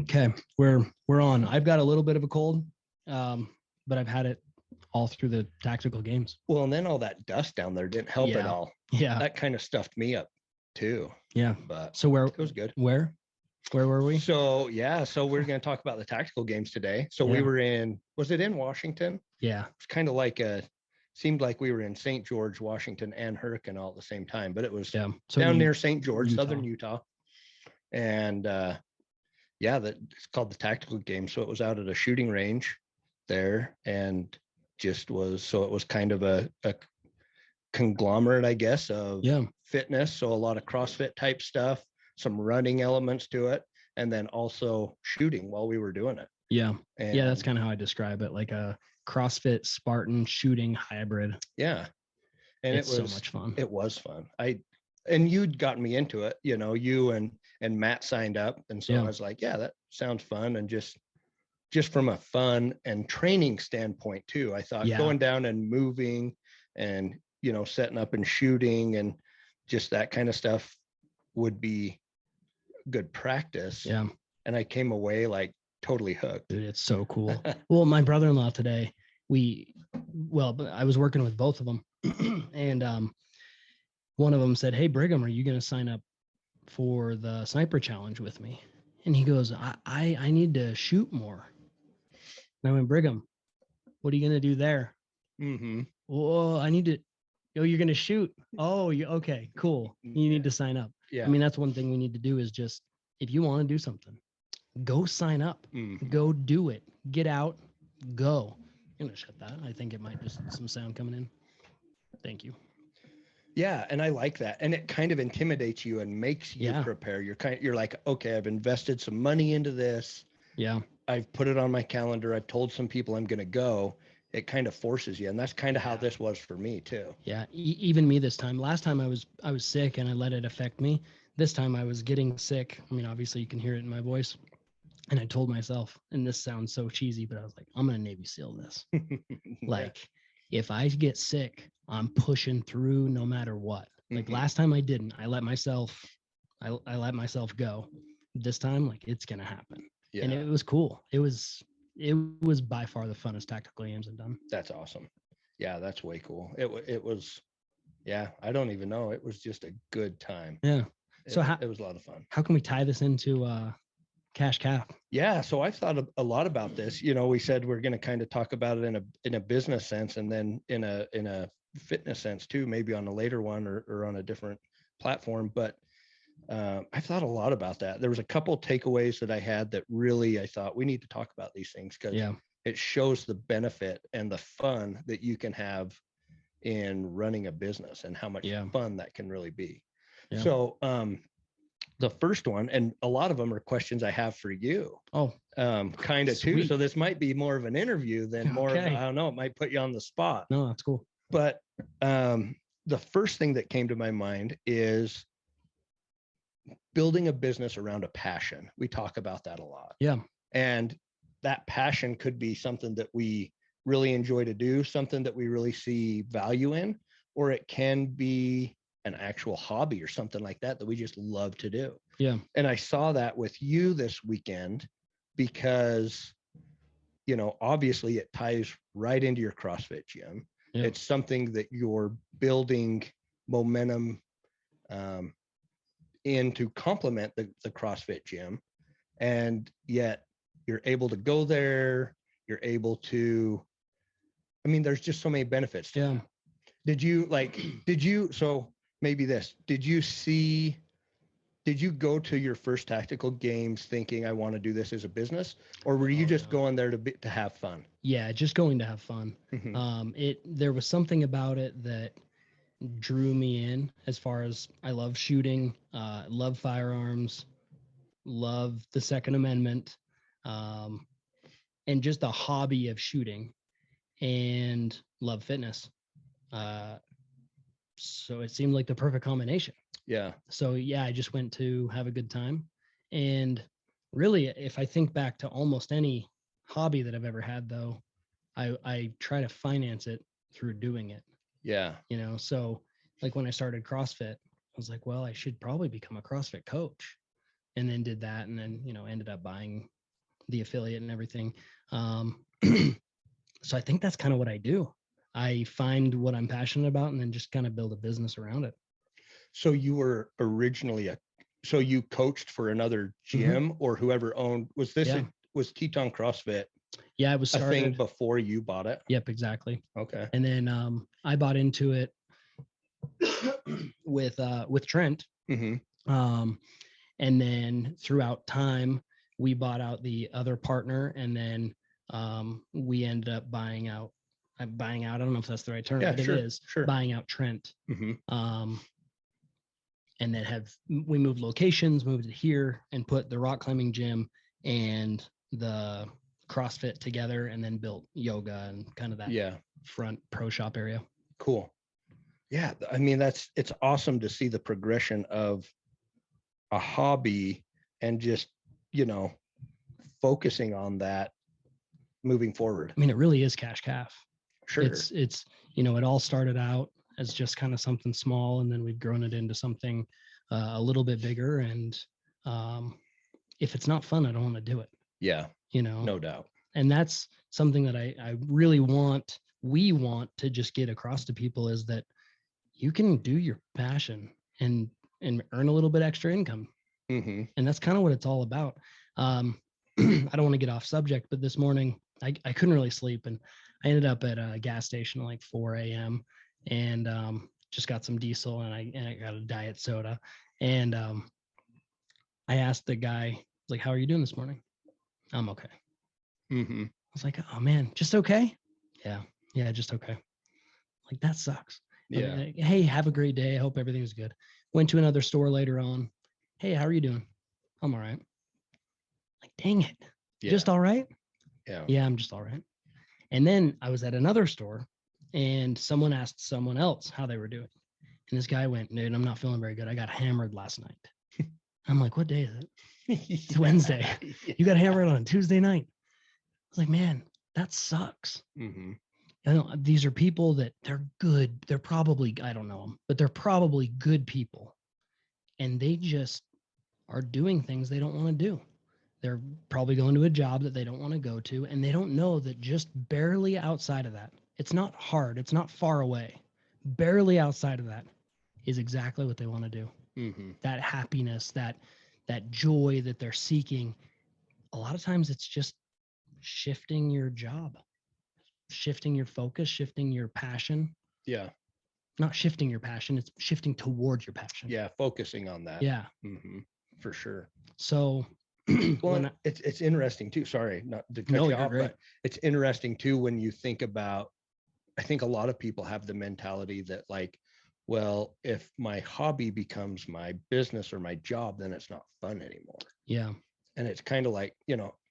Okay, we're on. I've got a little bit of a cold, but I've had it all through the tactical games. Well, and then all that dust down there didn't help at all. Yeah. That kind of stuffed me up too. Yeah. But so it was good. Where were we? So we're going to talk about the tactical games today. So we were was it in Washington? Yeah. It's kind of like seemed like we were in St. George, Washington and Hurricane all at the same time, but it was so down near St. George, Utah. Southern Utah. And it's called the tactical game. So it was out at a shooting range there, and it was kind of a conglomerate, I guess, of fitness. So a lot of CrossFit type stuff, some running elements to it, and then also shooting while we were doing it. Yeah. And that's kind of how I describe it, like a CrossFit Spartan shooting hybrid. Yeah. And it was so much fun. It was fun. And you'd gotten me into it, you and Matt signed up. And so I was like, yeah, that sounds fun. And just from a fun and training standpoint too, I thought going down and moving and, setting up and shooting and just that kind of stuff would be good practice. Yeah. And I came away like totally hooked. Dude, it's so cool. Well, my brother-in-law today, I was working with both of them and, one of them said, "Hey, Brigham, are you going to sign up for the sniper challenge with me?" And he goes, I need to shoot more. And I went, "Brigham, what are you going to do there?" Mm-hmm. Well, I need to, you're going to shoot. Oh, okay, cool. You need to sign up. Yeah. I mean, that's one thing we need to do is just, if you want to do something, go sign up, go do it, get out, go. I'm going to shut that. I think it might just some sound coming in. Thank you. Yeah. And I like that. And it kind of intimidates you and makes you prepare. You're like, okay, I've invested some money into this. Yeah. I've put it on my calendar. I've told some people I'm going to go. It kind of forces you. And that's kind of how this was for me too. Yeah. Even me this time. Last time I was sick and I let it affect me. This time I was getting sick. I mean, obviously you can hear it in my voice. And I told myself, and this sounds so cheesy, but I was like, I'm going to Navy SEAL this. Like, if I get sick, I'm pushing through no matter what. Like last time I didn't. I let myself go. This time, like, it's going to happen. Yeah. And it was cool. It was by far the funnest tactical games I've done. That's awesome. Yeah, that's way cool. It was, I don't even know. It was just a good time. Yeah. So it was a lot of fun. How can we tie this into Cash Cow? Yeah. So I've thought a lot about this. We said we're going to kind of talk about it in a business sense, and then in a fitness sense too, maybe on a later one or on a different platform. But I've thought a lot about that. There was a couple takeaways that I had that really, I thought we need to talk about these things because it shows the benefit and the fun that you can have in running a business and how much fun that can really be. Yeah. So, the first one, and a lot of them are questions I have for you. Oh, kind of too. So this might be more of an interview than more of, I don't know, it might put you on the spot. No, that's cool. But the first thing that came to my mind is building a business around a passion. We talk about that a lot. Yeah. And that passion could be something that we really enjoy to do, something that we really see value in, or it can be an actual hobby or something like that we just love to do. Yeah. And I saw that with you this weekend because, obviously it ties right into your CrossFit gym. Yeah. It's something that you're building momentum in to complement the CrossFit gym. And yet you're able to go there. You're able to, there's just so many benefits to it. So maybe this, did you go to your first tactical games thinking I want to do this as a business, or were you just going there to have fun? Yeah, just going to have fun. Mm-hmm. There was something about it that drew me in as far as I love shooting, love firearms, love the Second Amendment, and just the hobby of shooting, and love fitness. So it seemed like the perfect combination. Yeah. So I just went to have a good time. And really, if I think back to almost any hobby that I've ever had, though, I try to finance it through doing it. Yeah. So like when I started CrossFit, I was like, well, I should probably become a CrossFit coach. and then did that, and then, ended up buying the affiliate and everything. So I think that's kind of what I do. I find what I'm passionate about and then just kind of build a business around it. So you were originally so you coached for another gym or whoever owned, was this, Yeah. was Teton CrossFit Yeah, it was a thing started. before you bought it? Yep, exactly. Okay. And then I bought into it with Trent. And then throughout time, we bought out the other partner, and then we ended up buying out. I don't know if that's the right term, Yeah, but sure, it is sure. buying out Trent. And then we moved locations, moved it here, and put the rock climbing gym and the CrossFit together, and then built yoga and kind of that front pro shop area. Cool. Yeah, I mean, it's awesome to see the progression of a hobby and just, focusing on that moving forward. I mean, it really is cash calf. Sure. It's it all started out as just kind of something small, and then we've grown it into something a little bit bigger. And if it's not fun, I don't want to do it. Yeah. No doubt. And that's something that I really we want to just get across to people, is that you can do your passion and earn a little bit extra income. And that's kind of what it's all about. I don't want to get off subject, but this morning I couldn't really sleep, and I ended up at a gas station at like 4 a.m. and just got some diesel, and I got a diet soda. And I asked the guy, like, "How are you doing this morning?" "I'm okay." I was like, "Oh man, just okay?" Yeah, just okay. Like, that sucks. Yeah. Like, hey, have a great day. I hope everything's good. Went to another store later on. "Hey, how are you doing?" "I'm all right." Like, dang it. Yeah. Just all right? Yeah. Yeah, I'm just all right. And then I was at another store, and someone asked someone else how they were doing. And this guy went, "Dude, I'm not feeling very good. I got hammered last night." I'm like, "What day is it?" "It's Wednesday." "You got hammered on Tuesday night." I was like, man, that sucks. These are people that they're good. They're probably, I don't know them, but they're probably good people. And they just are doing things they don't want to do. They're probably going to a job that they don't want to go to. And they don't know that just barely outside of that, it's not hard, it's not far away. Barely outside of that is exactly what they want to do. That happiness, that joy that they're seeking. A lot of times it's just shifting your job, shifting your focus, shifting your passion. Yeah. Not shifting your passion, it's shifting towards your passion. Yeah, focusing on that. Yeah. For sure. So well, it's interesting too. Sorry, not to cut you off, but it's interesting too when you think about, I think a lot of people have the mentality that, like, well, if my hobby becomes my business or my job, then it's not fun anymore. Yeah. And it's kind of like,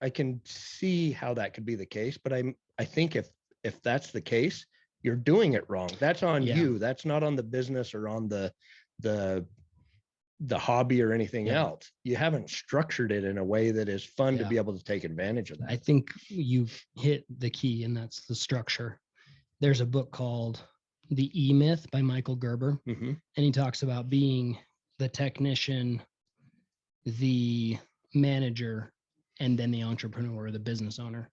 I can see how that could be the case, but I think if that's the case, you're doing it wrong. That's on you. That's not on the business or on the hobby or anything else. You haven't structured it in a way that is fun to be able to take advantage of that. I think you've hit the key, and that's the structure. There's a book called The E-Myth by Michael Gerber. And he talks about being the technician, the manager, and then the entrepreneur, the business owner.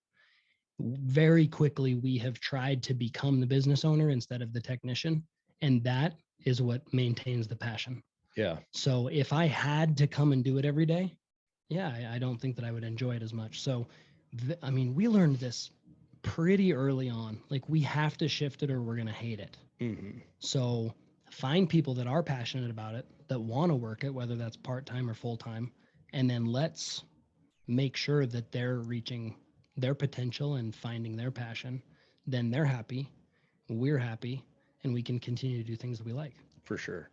Very quickly, we have tried to become the business owner instead of the technician. And that is what maintains the passion. Yeah. So if I had to come and do it every day, I don't think that I would enjoy it as much. So, I mean, we learned this pretty early on. Like, we have to shift it or we're going to hate it. So find people that are passionate about it, that want to work it, whether that's part-time or full-time, and then let's make sure that they're reaching their potential and finding their passion. Then they're happy, we're happy, and we can continue to do things that we like. For sure.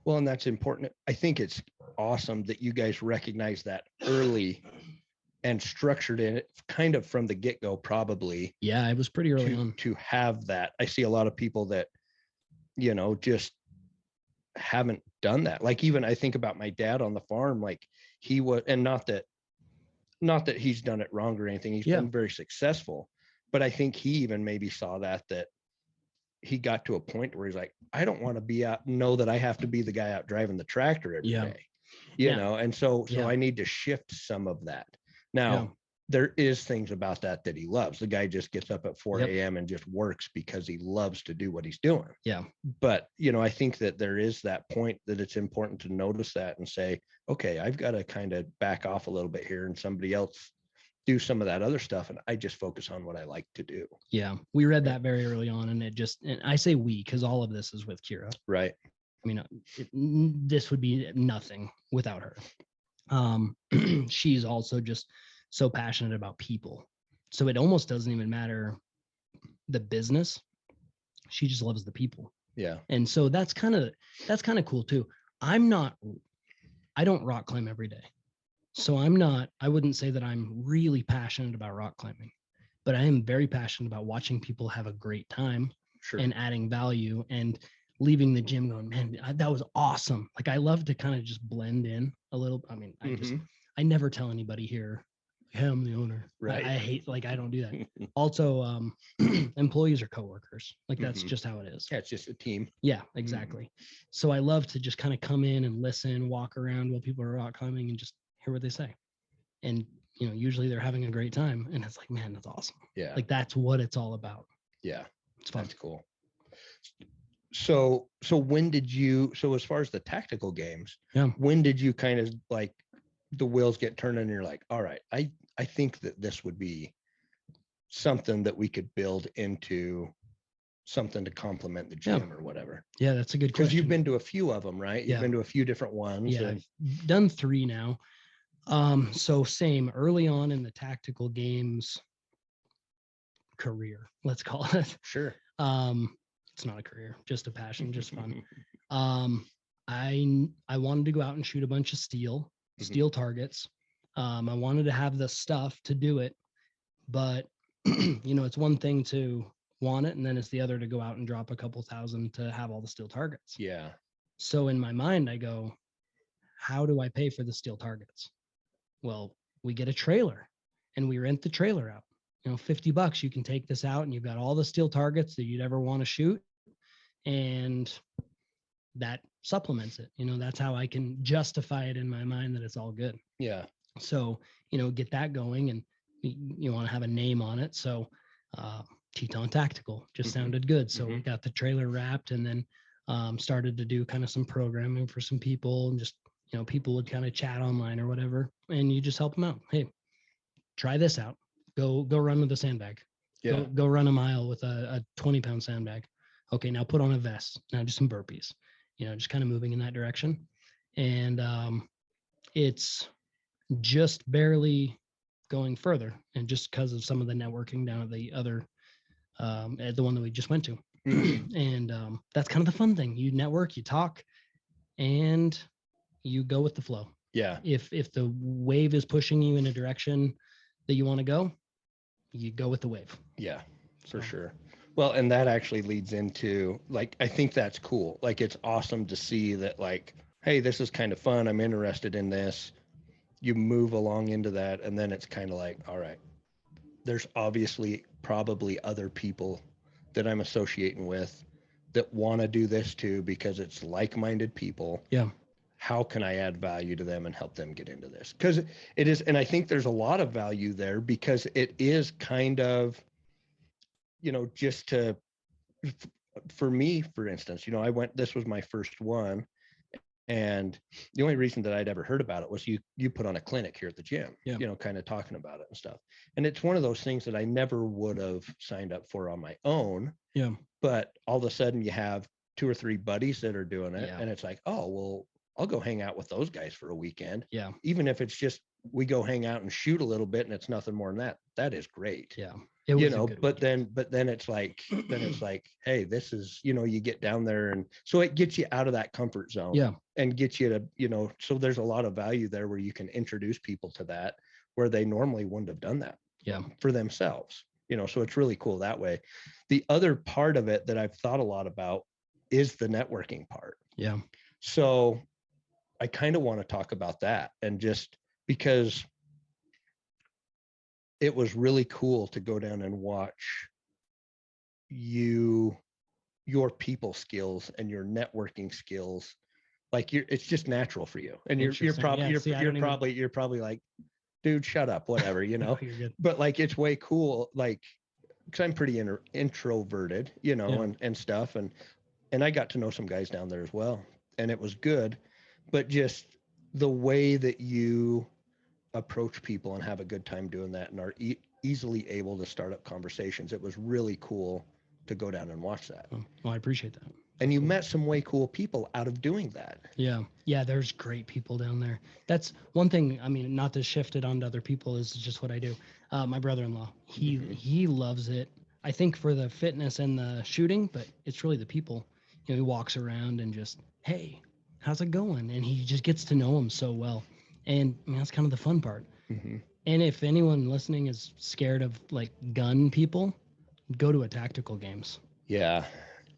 Well, and that's important. I think it's awesome that you guys recognize that early and structured in it kind of from the get-go, probably. Yeah, it was pretty early on. To have that. I see a lot of people that, just haven't done that. Like, even I think about my dad on the farm, like he was, and not that he's done it wrong or anything. He's been very successful, but I think he even maybe saw that he got to a point where he's like, I don't want to be out, know that I have to be the guy out driving the tractor every day. you Yeah. know, and so Yeah. I need to shift some of that. Now, Yeah. there is things about that he loves. The guy just gets up at 4 Yep. a.m. and just works because he loves to do what he's doing. Yeah. But, you know, I think that there is that point that it's important to notice that and say, okay, I've got to kind of back off a little bit here and somebody else do some of that other stuff. And I just focus on what I like to do. Yeah. We read that very early on, and and I say we, because all of this is with Kira. Right. I mean, this would be nothing without her. She's also just so passionate about people. So it almost doesn't even matter the business. She just loves the people. Yeah. And so that's kind of cool too. I don't rock climb every day. So I wouldn't say that I'm really passionate about rock climbing, but I am very passionate about watching people have a great time. Sure. And adding value and leaving the gym going, man, that was awesome. Like, I love to kind of just blend in a little. I mean, I never tell anybody here, hey, I'm the owner. Right. I hate, like, I don't do that. Also, employees are coworkers. Like, that's just how it is. Yeah, it's just a team. Yeah, exactly. So I love to just kind of come in and listen, walk around while people are rock climbing and just hear what they say. And, you know, usually they're having a great time. And it's like, man, that's awesome. Yeah. Like, that's what it's all about. Yeah. It's fun. That's cool. So when did you, as far as the tactical games, when did you kind of like the wheels get turned and you're like, all right, I think that this would be something that we could build into something to complement the gym or whatever? Yeah, that's a good question. Because you've been to a few of them, right? You've been to a few different ones. Yeah, I've done 3 now. So same early on in the tactical games career, let's call it. Sure. It's not a career, just a passion, just fun. I wanted to go out and shoot a bunch of steel targets. I wanted to have the stuff to do it, but you know, it's one thing to want it, and then it's the other to go out and drop a couple thousand to have all the steel targets. Yeah. So in my mind, I go, how do I pay for the steel targets? Well, we get a trailer and we rent the trailer out. You know, $50, you can take this out and you've got all the steel targets that you'd ever want to shoot. And that supplements it. You know, that's how I can justify it in my mind that it's all good. Yeah. So, you know, get that going, and you want to have a name on it. So, Teton Tactical just sounded good. So we got the trailer wrapped, and then started to do kind of some programming for some people, and just, you know, people would kind of chat online or whatever, and you just help them out. Hey, try this out. Go run with a sandbag. Yeah. Go run a mile with a 20-pound sandbag. Okay, now put on a vest. Now do some burpees. You know, just kind of moving in that direction. And it's just barely going further, and just because of some of the networking down at the other, at the one that we just went to. And that's kind of the fun thing. You network, you talk, and you go with the flow. Yeah. If the wave is pushing you in a direction that you want to go, you go with the wave. Yeah, for sure. Well, and that actually leads into, like, I think that's cool. Like, it's awesome to see that, like, hey, this is kind of fun. I'm interested in this. You move along into that, and then it's kind of like, all right, there's obviously probably other people that I'm associating with that want to do this too, because it's like-minded people. Yeah. How can I add value to them and help them get into this? Because it is, and I think there's a lot of value there, because it is kind of, you know, just to, for me, for instance, you know, this was my first one, and the only reason that I'd ever heard about it was you put on a clinic here at the gym, you know, kind of talking about it and stuff. And it's one of those things that I never would have signed up for on my own. Yeah. But all of a sudden you have 2 or 3 buddies that are doing it. Yeah. And it's like, oh, well, I'll go hang out with those guys for a weekend. Yeah. Even if it's just, we go hang out and shoot a little bit and it's nothing more than that. That is great. Yeah. You know, but then it's like, hey, this is, you know, you get down there, and so it gets you out of that comfort zone. Yeah. And gets you to, you know, so there's a lot of value there where you can introduce people to that where they normally wouldn't have done that. Yeah. For themselves, you know, so it's really cool that way. The other part of it that I've thought a lot about is the networking part. Yeah. So I kind of want to talk about that, and just because it was really cool to go down and watch your people skills and your networking skills, like it's just natural for you. And you're Interesting. probably, Yeah, see, I don't even- you're probably like, dude, shut up, whatever, you know, Oh, you're good. but like, it's way cool. Like, cause I'm pretty introverted, you know, Yeah. and stuff. And I got to know some guys down there as well, and it was good, but just the way that you approach people and have a good time doing that and are easily able to start up conversations. It was really cool to go down and watch that. Oh, well, I appreciate that. And you met some way cool people out of doing that. Yeah. Yeah. There's great people down there. That's one thing. I mean, not to shift it onto other people is just what I do. My brother-in-law, he loves it. I think for the fitness and the shooting, but it's really the people. You know, he walks around and just, hey, how's it going? And he just gets to know them so well. And I mean, that's kind of the fun part. Mm-hmm. And if anyone listening is scared of like gun people, go to a tactical games. Yeah.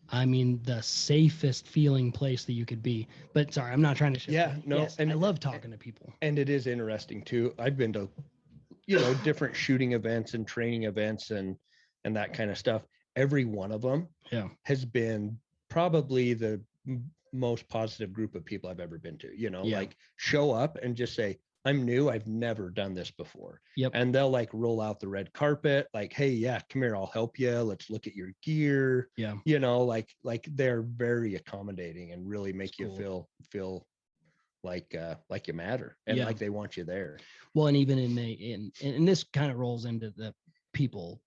I mean, the safest feeling place that you could be. But sorry, I'm not trying to shift. Yeah, no, Yes, and I love talking to people. And it is interesting too. I've been to, you know, different shooting events and training events and that kind of stuff. Every one of them has been probably the most positive group of people I've ever been to, you know, like show up and just say, I'm new. I've never done this before. Yep. And they'll like roll out the red carpet, like, hey, yeah, come here, I'll help you. Let's look at your gear. Yeah. You know, like they're very accommodating and really make That's you feel like you matter and like they want you there. Well, and even in this kind of rolls into the people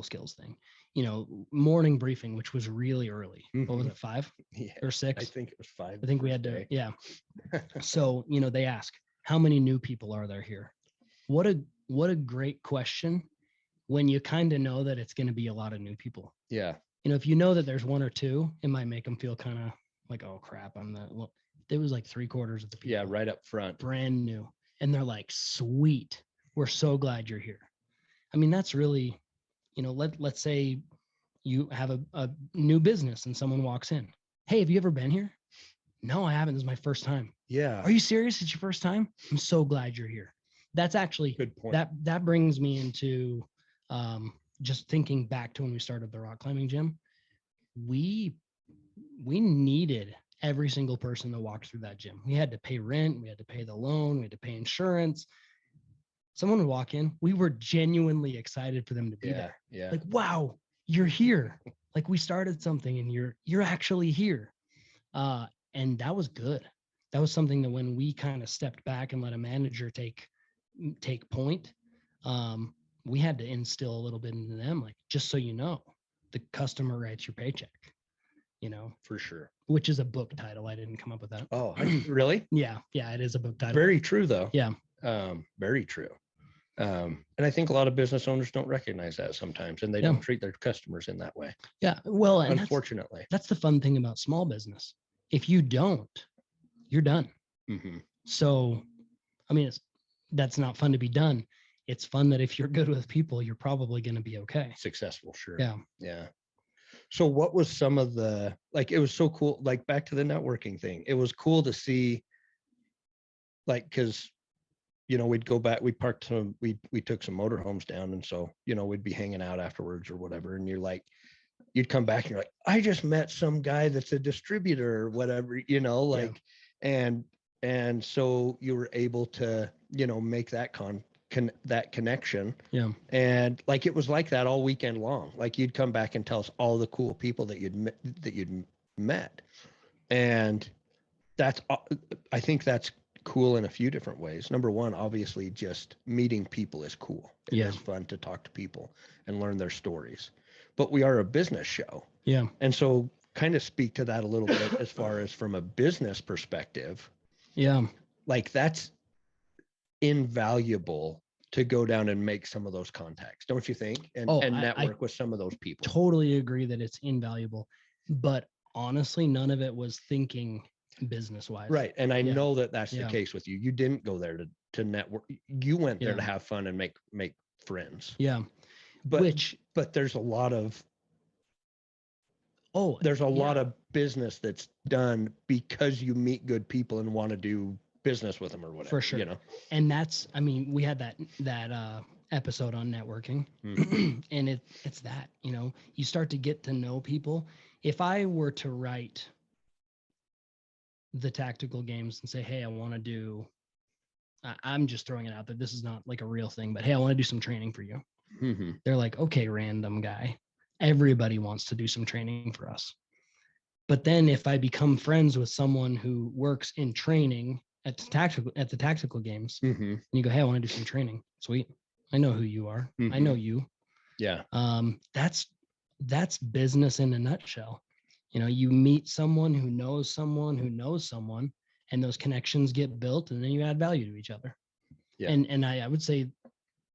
skills thing. You know, morning briefing, which was really early. Mm-hmm. What was it, 5 or 6? I think it was 5. I think we had to, So, you know, they ask, how many new people are there here? What a great question when you kind of know that it's going to be a lot of new people. Yeah. You know, if you know that there's 1 or 2, it might make them feel kind of like, oh crap, it was like 3/4 of the people. Yeah, right up front. Brand new. And they're like, sweet, we're so glad you're here. I mean, that's really, you know, let's say you have a new business and someone walks in. Hey, have you ever been here? No, I haven't. This is my first time. Yeah. Are you serious? It's your first time? I'm so glad you're here. That's actually good point. That brings me into just thinking back to when we started the rock climbing gym. We needed every single person that walked through that gym. We had to pay rent, we had to pay the loan, we had to pay insurance. Someone would walk in, we were genuinely excited for them to be there. Yeah. Like, wow, you're here. Like we started something and you're actually here. And that was good. That was something that when we kind of stepped back and let a manager take point, we had to instill a little bit into them, like, just so you know, the customer writes your paycheck, you know, for sure. Which is a book title. I didn't come up with that. Oh, really? Yeah, it is a book title. Very true, though. Yeah. Very true. And I think a lot of business owners don't recognize that sometimes, and they don't treat their customers in that way. Yeah. Well, and unfortunately, that's the fun thing about small business. If you don't, you're done. Mm-hmm. So, I mean, that's not fun to be done. It's fun that if you're good with people, you're probably going to be okay. Successful. Sure. Yeah. Yeah. So what was some of the, like, it was so cool, like back to the networking thing. It was cool to see, like, cause you know, we'd go back, we parked some, we took some motorhomes down. And so, you know, we'd be hanging out afterwards or whatever. And you're like, you'd come back and you're like, I just met some guy that's a distributor or whatever, you know, like, and so you were able to, you know, make that that connection. Yeah. And like, it was like that all weekend long. Like you'd come back and tell us all the cool people that you'd met. And I think that's cool in a few different ways. Number one, obviously just meeting people is cool. It is fun to talk to people and learn their stories, but we are a business show. Yeah. And so kind of speak to that a little bit as far as from a business perspective. Yeah. Like that's invaluable to go down and make some of those contacts, don't you think? And network with some of those people. Totally agree that it's invaluable, but honestly, none of it was thinking business wise. Right. And I know that that's the case with you. You didn't go there to network. You went there to have fun and make friends. Yeah. But there's a lot of, lot of business that's done because you meet good people and want to do business with them or whatever. For sure. You know? And that's, I mean, we had that episode on networking and it's that, you know, you start to get to know people. If I were to write the tactical games and say, hey, I want to do, I'm just throwing it out there. This is not like a real thing, but hey, I want to do some training for you. Mm-hmm. They're like, okay, random guy. Everybody wants to do some training for us. But then if I become friends with someone who works in training at the tactical games, Mm-hmm. and you go, hey, I want to do some training. Sweet. I know who you are. I know you. Yeah. That's business in a nutshell. You know, you meet someone who knows someone who knows someone, and those connections get built, and then you add value to each other. Yeah. And I would say,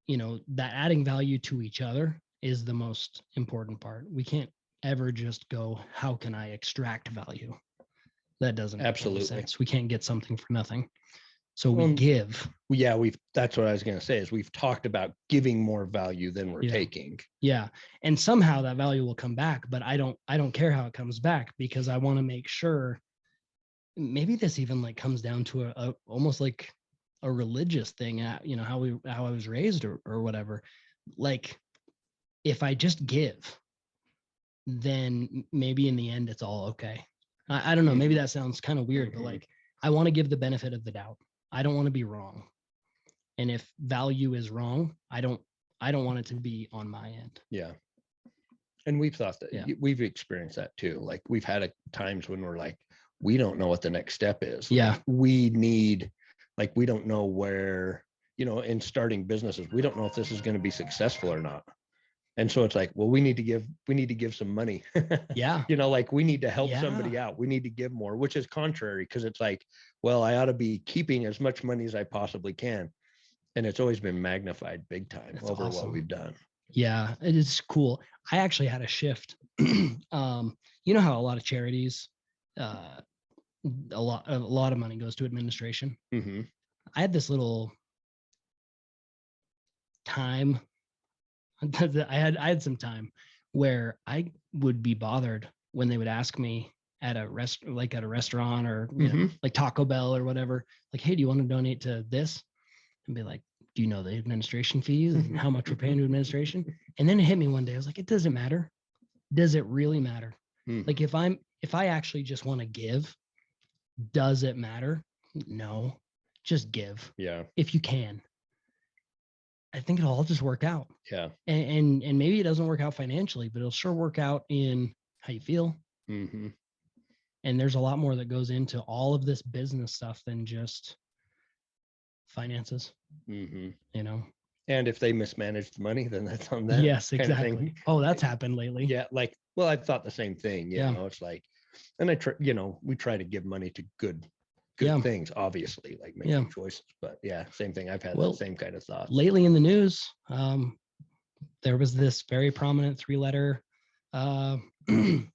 you know, that adding value to each other is the most important part. We can't ever just go, how can I extract value? That doesn't Absolutely make any sense. We can't get something for nothing. So we give. Yeah, that's what I was going to say is we've talked about giving more value than we're taking. Yeah. And somehow that value will come back, but I don't care how it comes back, because I want to make sure, maybe this even like comes down to a almost like a religious thing, you know, how I was raised or whatever. Like, if I just give, then maybe in the end it's all okay. I don't know. Maybe that sounds kind of weird, but like, I want to give the benefit of the doubt. I don't want to be wrong. And if value is wrong, I don't want it to be on my end. Yeah. And we've thought that we've experienced that too. Like we've had times when we're like, we don't know what the next step is. Yeah. Like, we don't know where, you know, in starting businesses, we don't know if this is going to be successful or not. And so it's like, well, we need to give some money. Yeah. You know, like we need to help somebody out. We need to give more, which is contrary, because it's like, well, I ought to be keeping as much money as I possibly can. And it's always been magnified big time. That's over awesome. What we've done. Yeah, it is cool. I actually had a shift. You know how a lot of charities, a lot of money goes to administration. Mm-hmm. I had this little time. I had some time where I would be bothered when they would ask me at a restaurant or you know, like Taco Bell or whatever, like, hey, do you want to donate to this? And be like, do you know the administration fees and how much we're paying to administration? And then it hit me one day. I was like, it doesn't matter. Does it really matter? Like if I actually just want to give, does it matter? No, just give. Yeah. If you can. I think it'll all just work out. Yeah. And maybe it doesn't work out financially, but it'll sure work out in how you feel. Mm-hmm. And there's a lot more that goes into all of this business stuff than just finances. Mm-hmm. You know. And if they mismanaged money, then that's on them. Yes, exactly. Oh, that's happened lately. Yeah, like, well, I thought the same thing. You know, it's like, and we try to give money to good things, obviously, like making choices. But yeah, same thing. I've had the same kind of thoughts. Lately in the news, there was this very prominent 3-letter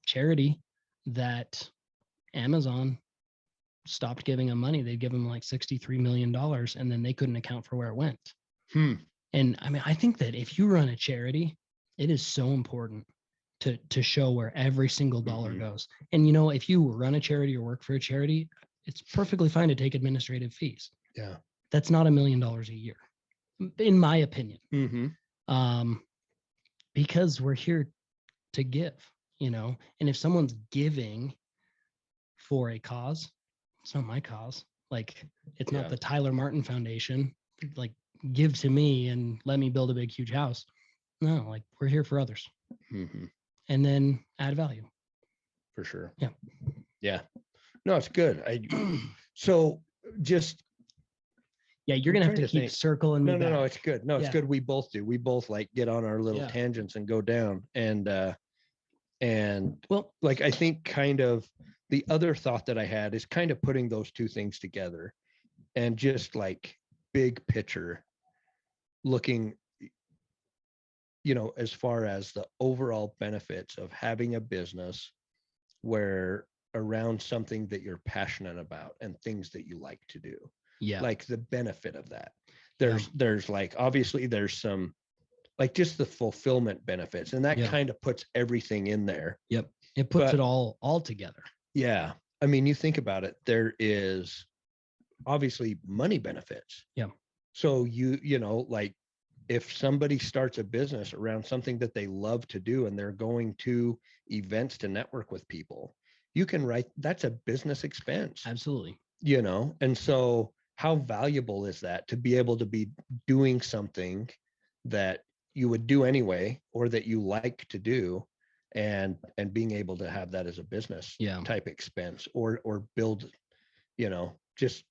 charity that Amazon stopped giving them money. They'd give them like $63 million, and then they couldn't account for where it went. And I mean, I think that if you run a charity, it is so important to show where every single dollar goes. And, you know, if you run a charity or work for a charity, it's perfectly fine to take administrative fees. Yeah. That's not $1 million a year, in my opinion. Because we're here to give, you know, and if someone's giving for a cause, it's not my cause. Like, it's not the Tyler Martin Foundation. Like, give to me and let me build a big, huge house. No, like, we're here for others. And then add value. For sure. Yeah. Yeah. No, it's good. So just. Yeah, you're going to have to keep circling me back. No, it's good. No, it's good. We both do. We both like get on our little tangents and go down. And well, like, I think kind of the other thought that I had is kind of putting those two things together and just like big picture looking, you know, as far as the overall benefits of having a business where around something that you're passionate about and things that you like to do. Yeah. Like the benefit of that. There's like, obviously there's some, like just the fulfillment benefits, and that kind of puts everything in there. Yep. It puts it all together. Yeah. I mean, you think about it, there is obviously money benefits. Yeah. So you know, like if somebody starts a business around something that they love to do and they're going to events to network with people, you can write, that's a business expense, Absolutely. you know? And so how valuable is that to be able to be doing something that you would do anyway, or that you like to do, and being able to have that as a business Yeah. type expense, or build, you know, just,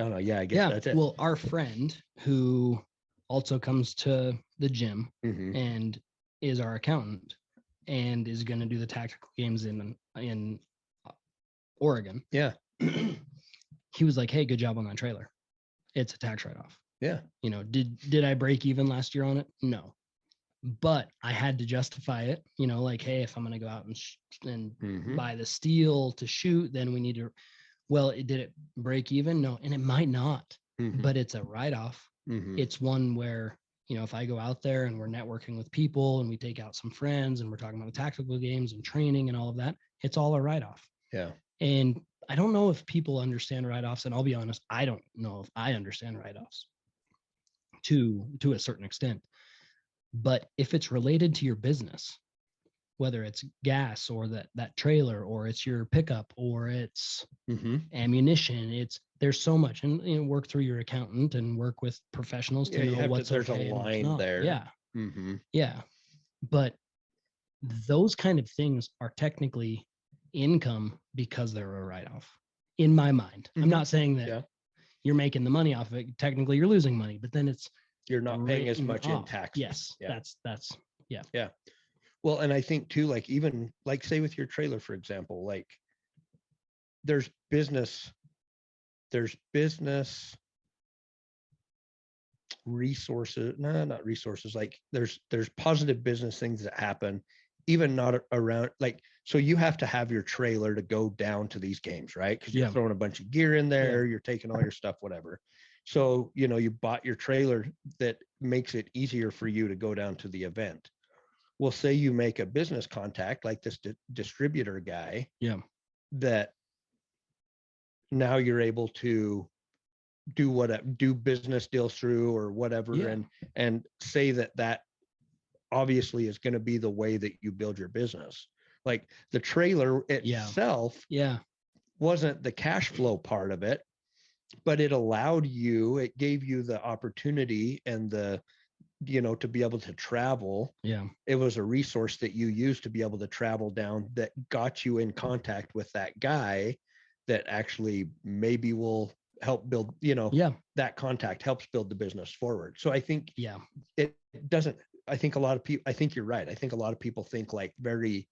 I don't know. Yeah, I guess Yeah. that's it. Well, our friend who also comes to the gym Mhm. and is our accountant and is going to do the tactical games in Oregon. Yeah. He was like, "Hey, good job on that trailer. It's a tax write-off." Yeah. You know, did I break even last year on it? No. But I had to justify it, you know, like, hey, if I'm going to go out and Mhm. buy the steel to shoot, then we need to, well, did it break even? No. And it might not, Mhm. but it's a write-off. Mhm. It's one where, you know, if I go out there and we're networking with people and we take out some friends and we're talking about the tactical games and training and all of that, it's all a write-off. Yeah. And I don't know if people understand write-offs, and I'll be honest, I don't know if I understand write-offs to a certain extent. But if it's related to your business, whether it's gas or that trailer, or it's your pickup, or it's Mhm. ammunition, there's so much. And you know, work through your accountant and work with professionals Yeah, to you know have to, what's there's a okay and what's line not. there. Yeah. Mhm. Yeah. But those kind of things are technically income because they're a write-off in my mind. I'm Mhm. not saying that Yeah. you're making the money off of it. Technically you're losing money, but then it's You're not paying as written much in off. taxes. Yes. Yeah. That's yeah. Yeah. Well, and I think too, like, even like, say with your trailer, for example, like, there's business resources, no, not resources, like, there's positive business things that happen, even not around, like, so you have to have your trailer to go down to these games, right? Because you're Yeah. throwing a bunch of gear in there, you're taking all your stuff, whatever. So, you know, you bought your trailer that makes it easier for you to go down to the event. Well, say you make a business contact like this distributor guy, Yeah. that now you're able to do business deals through or whatever, Yeah. and say that obviously is going to be the way that you build your business. Like, the trailer itself Yeah. wasn't the cash flow part of it, but it gave you the opportunity and the, you know, to be able to travel. Yeah. It was a resource that you used to be able to travel down, that got you in contact with that guy that actually maybe will help build, you know, Yeah. that contact helps build the business forward. So I think Yeah. it doesn't, I think a lot of people, I think you're right. I think a lot of people think like very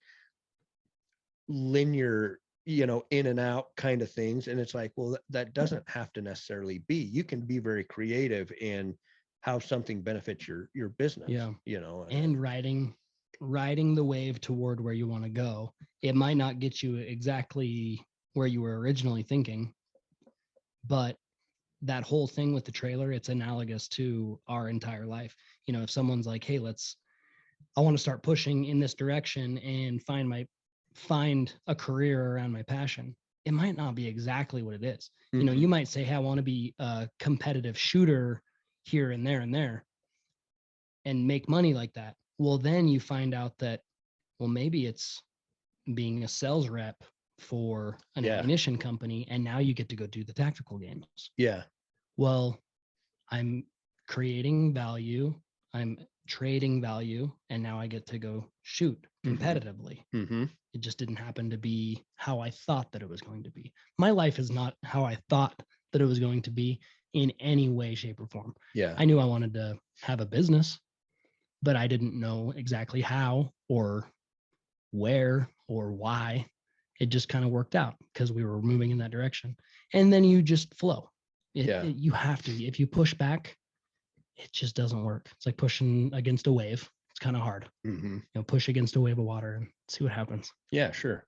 linear, you know, in and out kind of things. And it's like, well, that doesn't have to necessarily be. You can be very creative in how something benefits your business. Yeah. You know, And riding the wave toward where you want to go. It might not get you exactly where you were originally thinking, but that whole thing with the trailer, it's analogous to our entire life. You know, if someone's like, hey, I want to start pushing in this direction and find a career around my passion, it might not be exactly what it is. You know, you might say, hey, I want to be a competitive shooter here and there and make money like that. Well, then you find out that, well, maybe it's being a sales rep for an ammunition company, and now you get to go do the tactical games. Yeah. Well, I'm creating value, I'm trading value, and now I get to go shoot competitively. Mm-hmm. It just didn't happen to be how I thought that it was going to be. My life is not how I thought that it was going to be in any way, shape, or form. Yeah. I knew I wanted to have a business, but I didn't know exactly how or where or why. It just kind of worked out because we were moving in that direction. And then you just flow. You have to. If you push back, it just doesn't work. It's like pushing against a wave. It's kind of hard. Mm-hmm. You know, push against a wave of water and see what happens. Yeah, sure.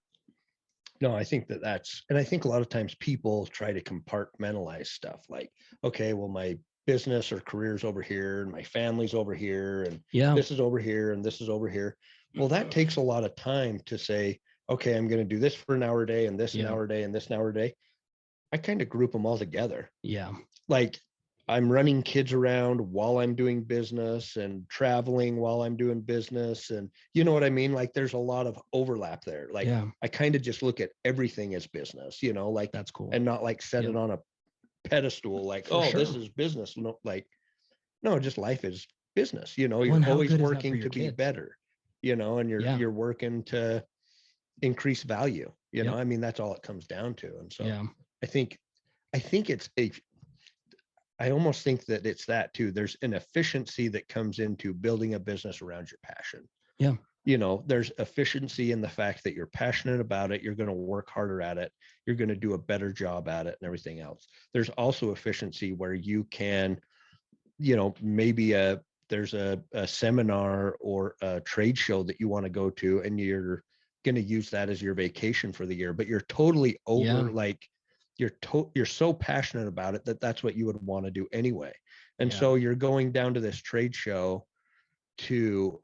No, I think and I think a lot of times people try to compartmentalize stuff like, okay, well, my business or career's over here and my family's over here and this is over here and this is over here. Well, that takes a lot of time to say, okay, I'm going to do this for an hour a day and this an hour a day and this an hour a day. I kind of group them all together. Yeah. Like, I'm running kids around while I'm doing business and traveling while I'm doing business. And you know what I mean? Like there's a lot of overlap there. Like Yeah, I kind of just look at everything as business, you know, like, that's cool. and not like set Yep. it on a pedestal, like, For oh, this sure. is business. No, like, no, just life is business. You know, Well, you're and how always good is that for working your to be kids? better, you know, and Yeah, you're working to increase value, you know, yep, I mean, that's all it comes down to. And so yeah, I think, I think it's a, I almost think that it's that too. There's an efficiency that comes into building a business around your passion. yeah, You know, there's efficiency in the fact that you're passionate about it. You're going to work harder at it. You're going to do a better job at it and everything else. There's also efficiency where you can, you know, maybe there's a seminar or a trade show that you want to go to and you're going to use that as your vacation for the year, but you're totally yeah, over, like you're so passionate about it that that's what you would want to do anyway. And yeah, so you're going down to this trade show to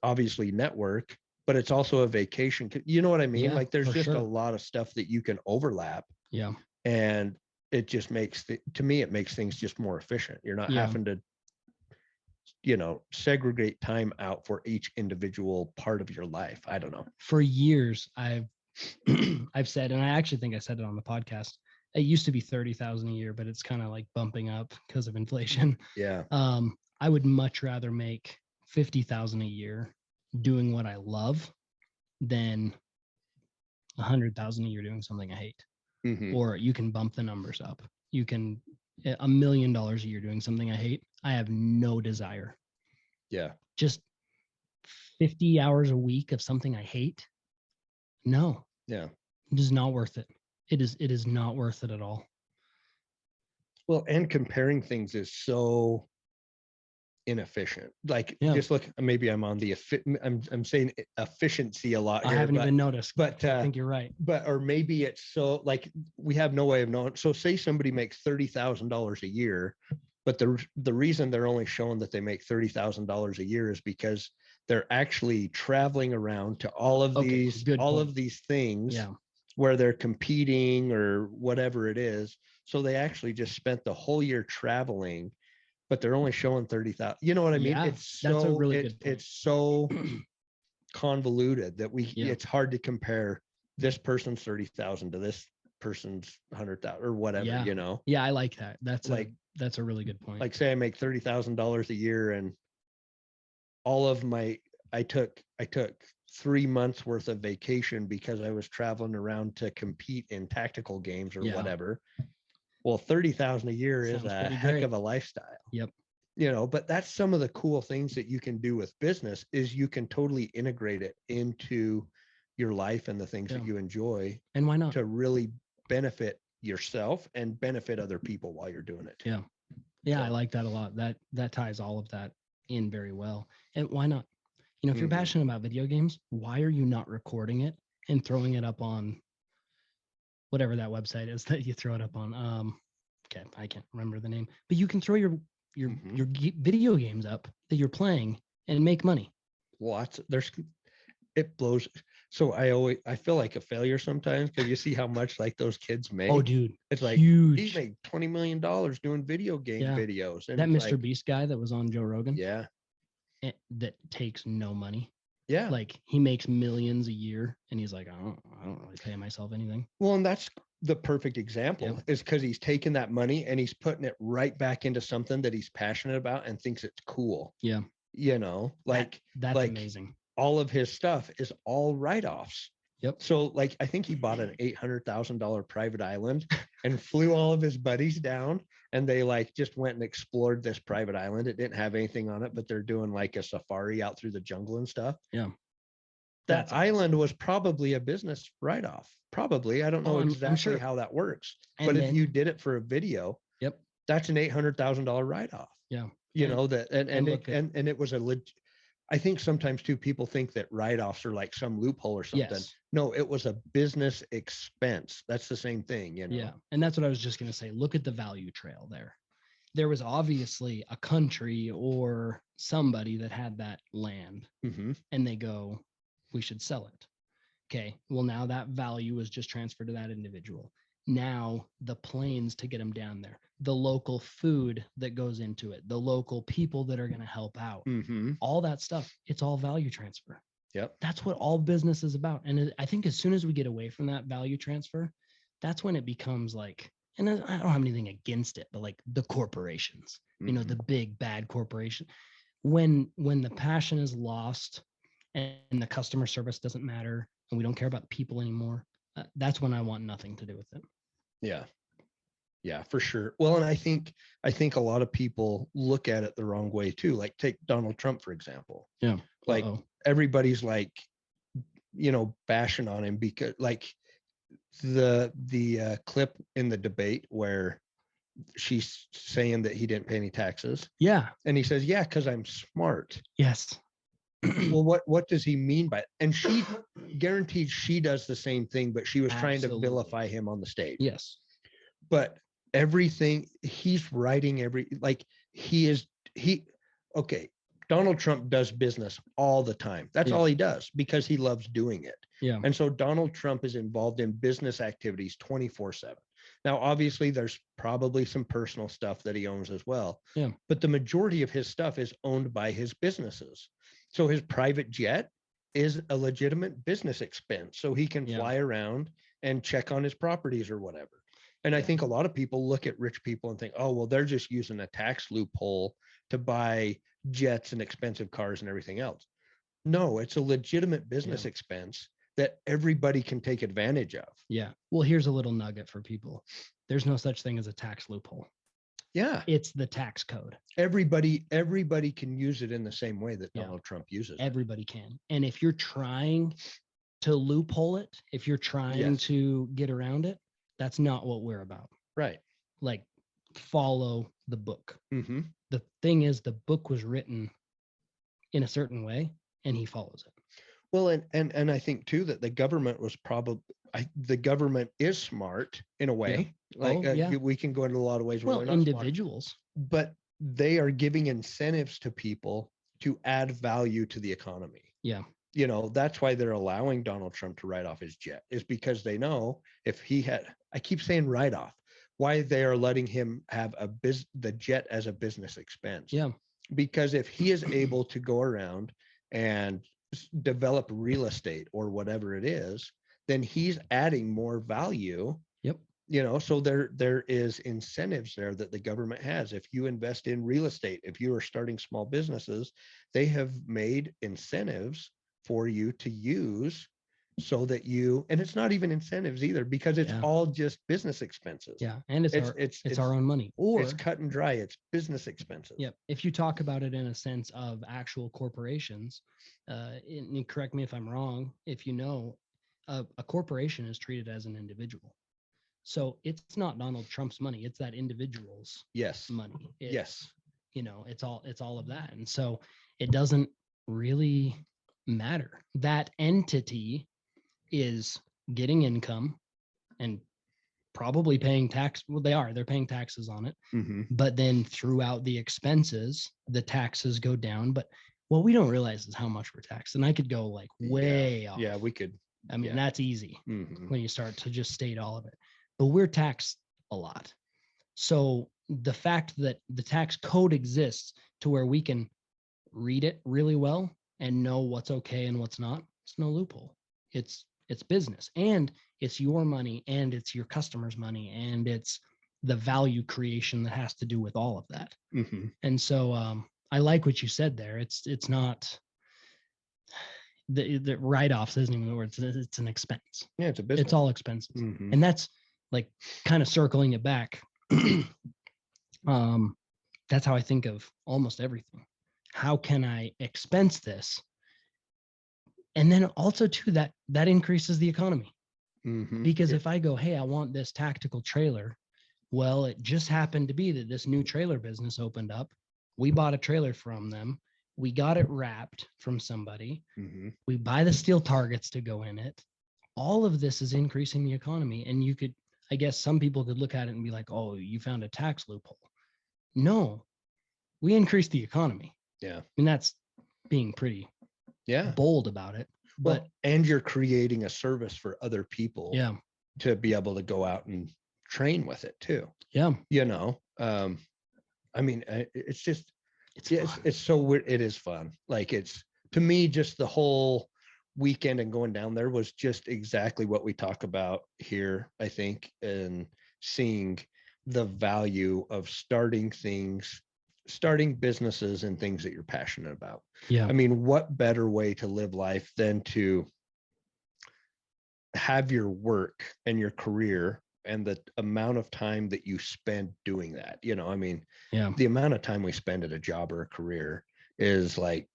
obviously network, but it's also a vacation. You know what I mean? yeah, Like there's for just a sure. lot of stuff that you can overlap, Yeah, and it just makes to me, it makes things just more efficient. You're not yeah. having to, you know, segregate time out for each individual part of your life. I don't know. For years, I've I've said, and I actually think I said it on the podcast. It used to be 30,000 a year, but it's kind of like bumping up because of inflation. Yeah. I would much rather make 50,000 a year doing what I love than 100,000 a year doing something I hate. Mm-hmm. Or you can bump the numbers up. You can $1 million a year doing something I hate. I have no desire. Yeah. Just 50 hours a week of something I hate. No, Yeah. it is not worth it. It is not worth it at all. Well, and comparing things is so inefficient. Like Yeah. just look, maybe I'm on the I'm saying efficiency a lot I here, haven't but even noticed. but I think you're right. but or maybe it's so like we have no way of knowing. So say somebody makes $30,000 a year, but the reason they're only showing that they make $30,000 a year is because they're actually traveling around to all of Okay, these good point. things Yeah. where they're competing or whatever it is. So they actually just spent the whole year traveling, but they're only showing 30,000. You know what I mean? Yeah. It's That's a so really good point. it's so convoluted that Yeah. it's hard to compare this person's 30,000 to this person's 100,000 or whatever, Yeah. you know. Yeah, I like that. Like That's a really good point. like say I make $30,000 a year and all of my I took 3 months worth of vacation because I was traveling around to compete in tactical games or Yeah. whatever. Well, 30,000 a year is Sounds a pretty heck great. of a lifestyle. Yep. You know, but that's some of the cool things that you can do with business is you can totally integrate it into your life and the things Yeah. that you enjoy And why not? to really benefit yourself and benefit other people while you're doing it. Yeah. Yeah, I So, like that a lot. That ties all of that in very well. And why not? You know, if you're mhm. passionate about video games, why are you not recording it and throwing it up on whatever that website is that you throw it up on? Okay, I can't remember the name, but you can throw Mhm. your video games up that you're playing and make money. Lots there's it blows. So I feel like a failure sometimes because you see how much like those kids make. Oh, dude, It's like he huge. made $20 million doing video game Yeah, videos. And that it's Mr. like, Beast guy that was on Joe Rogan, yeah, that takes no money. yeah. Like he makes millions a year, and he's like, I don't really pay myself anything. Well, and that's the perfect example Yep. is because he's taking that money and he's putting it right back into something that he's passionate about and thinks it's cool. Yeah, You know, like that's like amazing. all of his stuff is all write-offs. Yep. So like I think he bought an $800,000 private island and flew all of his buddies down and they like just went and explored this private island. It didn't have anything on it, but they're doing like a safari out through the jungle and stuff. Yeah. That That's awesome. island was probably a business write-off. Probably. I don't know I'm exactly sure. how that works. And But if then- you did it for a video, Yep. that's an $800,000 write-off. Yeah. You And- know that and look at- it was I think sometimes too people think that write-offs are like some loophole or something. Yes. No, it was a business expense. That's the same thing, you know. Yeah. And that's what I was just going to say. Look at the value trail there. There was obviously a country or somebody that had that land Mm-hmm. and they go, we should sell it. Okay. Well, now that value was just transferred to that individual. Now the planes to get them down there, the local food that goes into it, the local people that are going to help out, Mm-hmm. all that stuff. It's all value transfer. Yep. That's what all business is about. And I think as soon as we get away from that value transfer, that's when it becomes like, and I don't have anything against it, but like the corporations, the big bad corporation, when the passion is lost and the customer service doesn't matter and we don't care about people anymore, that's when I want nothing to do with it. Yeah. Yeah, for sure. Well, and I think a lot of people look at it the wrong way too. Like take Donald Trump, for example. Yeah. Like everybody's like, bashing on him because like the clip in the debate where she's saying that he didn't pay any taxes. Yeah. And he says, yeah, because I'm smart. Yes. Well, what does he mean by it? And she guaranteed she does the same thing, but she was trying to vilify him on the stage. Yes. But everything he's writing okay, Donald Trump does business all the time. That's all he does because he loves doing it. Yeah. And so Donald Trump is involved in business activities 24/7. Now, obviously, there's probably some personal stuff that he owns as well. Yeah. But the majority of his stuff is owned by his businesses. So his private jet is a legitimate business expense. So he can fly around and check on his properties or whatever. And I think a lot of people look at rich people and think, oh, well, they're just using a tax loophole to buy jets and expensive cars and everything else. No, it's a legitimate business expense that everybody can take advantage of. Yeah. Well, here's a little nugget for people. There's no such thing as a tax loophole. Yeah. It's the tax code. Everybody can use it in the same way that Donald Trump uses it. Everybody can. And if you're trying to loophole it, if you're trying to get around it, that's not what we're about. Right. Like follow the book. Mm-hmm. The thing is, the book was written in a certain way and he follows it. Well, and I think too that the government was the government is smart in a way. We can go into a lot of ways. Well, individuals, smart, but they are giving incentives to people to add value to the economy. Yeah. That's why they're allowing Donald Trump to write off his jet, is because they know if he had, I keep saying write off, why they are letting him have the jet as a business expense. Yeah. Because if he is able to go around and develop real estate or whatever it is, then he's adding more value. Yep. So there is incentives there that the government has. If you invest in real estate, if you are starting small businesses, they have made incentives for you to use so that and it's not even incentives either, because it's all just business expenses. Yeah. And it's our own money, or it's cut and dry. It's business expenses. Yep. If you talk about it in a sense of actual corporations, and correct me if I'm wrong, if a corporation is treated as an individual. So it's not Donald Trump's money. It's that individual's money. It's all of that. And so it doesn't really matter. That entity is getting income and probably paying tax. Well, they're paying taxes on it. Mm-hmm. But then throughout the expenses, the taxes go down. But what we don't realize is how much we're taxed. And I could go like way off. Yeah, we could. I mean, that's easy mm-hmm. when you start to just state all of it. But we're taxed a lot. So the fact that the tax code exists to where we can read it really well and know what's okay and what's not, it's no loophole. It's business, and it's your money, and it's your customers' money, and it's the value creation that has to do with all of that. Mm-hmm. And so I like what you said there. It's not the write-offs isn't even the word. It's an expense. Yeah, it's a business. It's all expenses. Mm-hmm. And that's like kind of circling it back. That's how I think of almost everything. How can I expense this? And then also too, that increases the economy. Mm-hmm. Because if I go, hey, I want this tactical trailer. Well, it just happened to be that this new trailer business opened up. We bought a trailer from them. We got it wrapped from somebody. Mm-hmm. We buy the steel targets to go in it. All of this is increasing the economy. And you could, I guess some people could look at it and be like, oh, you found a tax loophole. No, we increased the economy. Yeah. And that's being pretty bold about it. But and you're creating a service for other people to be able to go out and train with it too. Yeah. You know, I mean, it's just, it's so weird. It is fun. Like it's, to me, just the whole weekend and going down there was just exactly what we talk about here, I think, and seeing the value of starting businesses and things that you're passionate about. Yeah. I mean, what better way to live life than to have your work and your career and the amount of time that you spend doing that? You know, I mean, Yeah. the amount of time we spend at a job or a career is like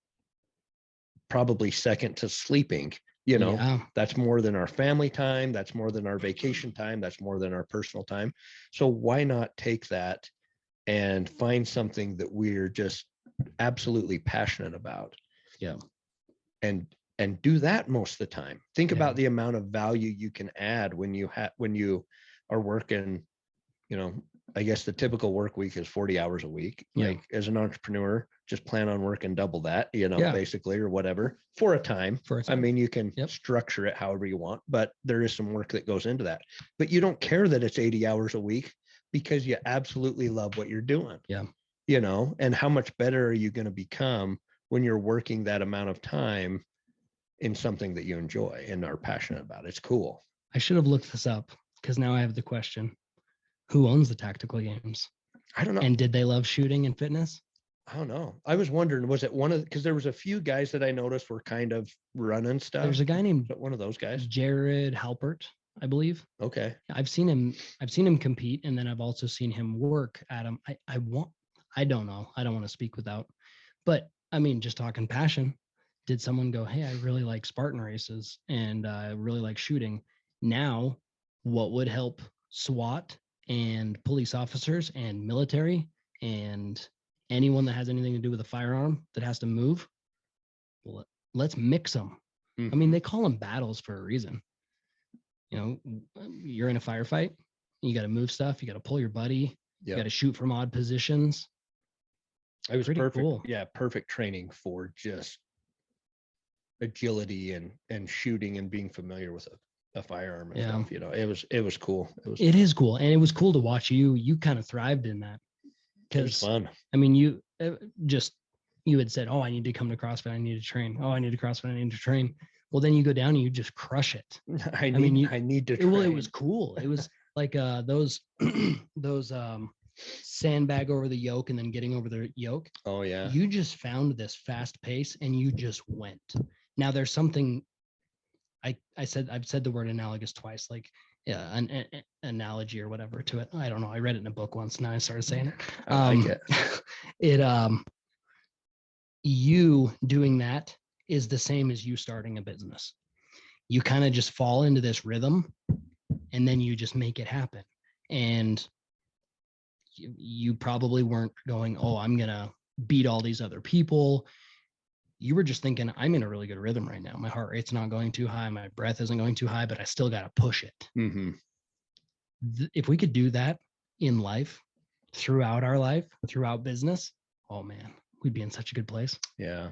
probably second to sleeping. You know, Yeah. that's more than our family time. That's more than our vacation time. That's more than our personal time. So why not take that and find something that we're just absolutely passionate about? Yeah. And do that most of the time. Think Yeah. about the amount of value you can add when you are working, you know, I guess the typical work week is 40 hours a week. Yeah. Like as an entrepreneur, just plan on working double that, you know, Yeah. basically, or whatever for a time. For a I time. mean, you can Yep. structure it however you want, but there is some work that goes into that. But you don't care that it's 80 hours a week because you absolutely love what you're doing. Yeah. You know, and how much better are you going to become when you're working that amount of time in something that you enjoy and are passionate about? It's cool. I should have looked this up because now I have the question: who owns the Tactical Games? I don't know. And did they love shooting and fitness? I don't know. I was wondering, was it one of, because there was a few guys that I noticed were kind of running stuff. There's a guy named One of those guys. Jared Halpert, I believe. Okay. I've seen him compete, and then I've also seen him work at him. I don't know. I don't want to speak without, but I mean, just talking passion. Did someone go, hey, I really like Spartan races and I really like shooting. Now, what would help SWAT and police officers and military and anyone that has anything to do with a firearm that has to move? Well, let's mix them. I mean, they call them battles for a reason. You know, you're in a firefight, you got to move stuff, you got to pull your buddy, you got to shoot from odd positions. It was Pretty perfect. cool. Yeah, perfect training for just agility and shooting and being familiar with a firearm and stuff. You know, it was cool. It is cool, and it was cool to watch you kind of thrived in that. It was fun. I mean, you had said, oh, I need to come to CrossFit, I need to train. Oh, I need to CrossFit, I need to train. Well, then you go down and you just crush it. I need to train. Well, it was cool. It was like those sandbag over the yoke and then getting over the yoke. Oh yeah. You just found this fast pace and you just went. Now there's something I've said the word analogous twice, like an analogy or whatever to it. I don't know. I read it in a book once. Now I started saying it. I like it. You doing that is the same as you starting a business. You kind of just fall into this rhythm and then you just make it happen. And you probably weren't going, oh, I'm going to beat all these other people. You were just thinking, I'm in a really good rhythm right now. My heart rate's not going too high. My breath isn't going too high, but I still got to push it. Mm-hmm. If we could do that in life, throughout our life, throughout business, oh man, we'd be in such a good place. Yeah.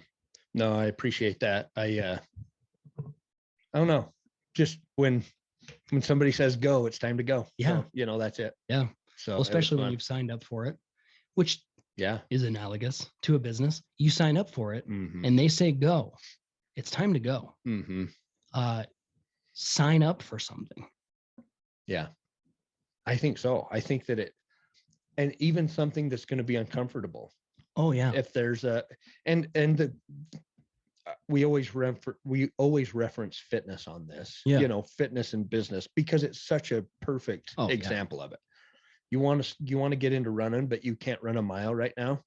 No, I appreciate that. I don't know. Just when somebody says go, it's time to go. Yeah. So, you know, that's it. Yeah. So well, especially when you've signed up for it, which is analogous to a business. You sign up for it and they say go. It's time to go. Sign up for something. Yeah. I think so. I think that and even something that's going to be uncomfortable. Oh yeah. If there's we always reference fitness on this, you know, fitness and business, because it's such a perfect example of it. You want to get into running, but you can't run a mile right now.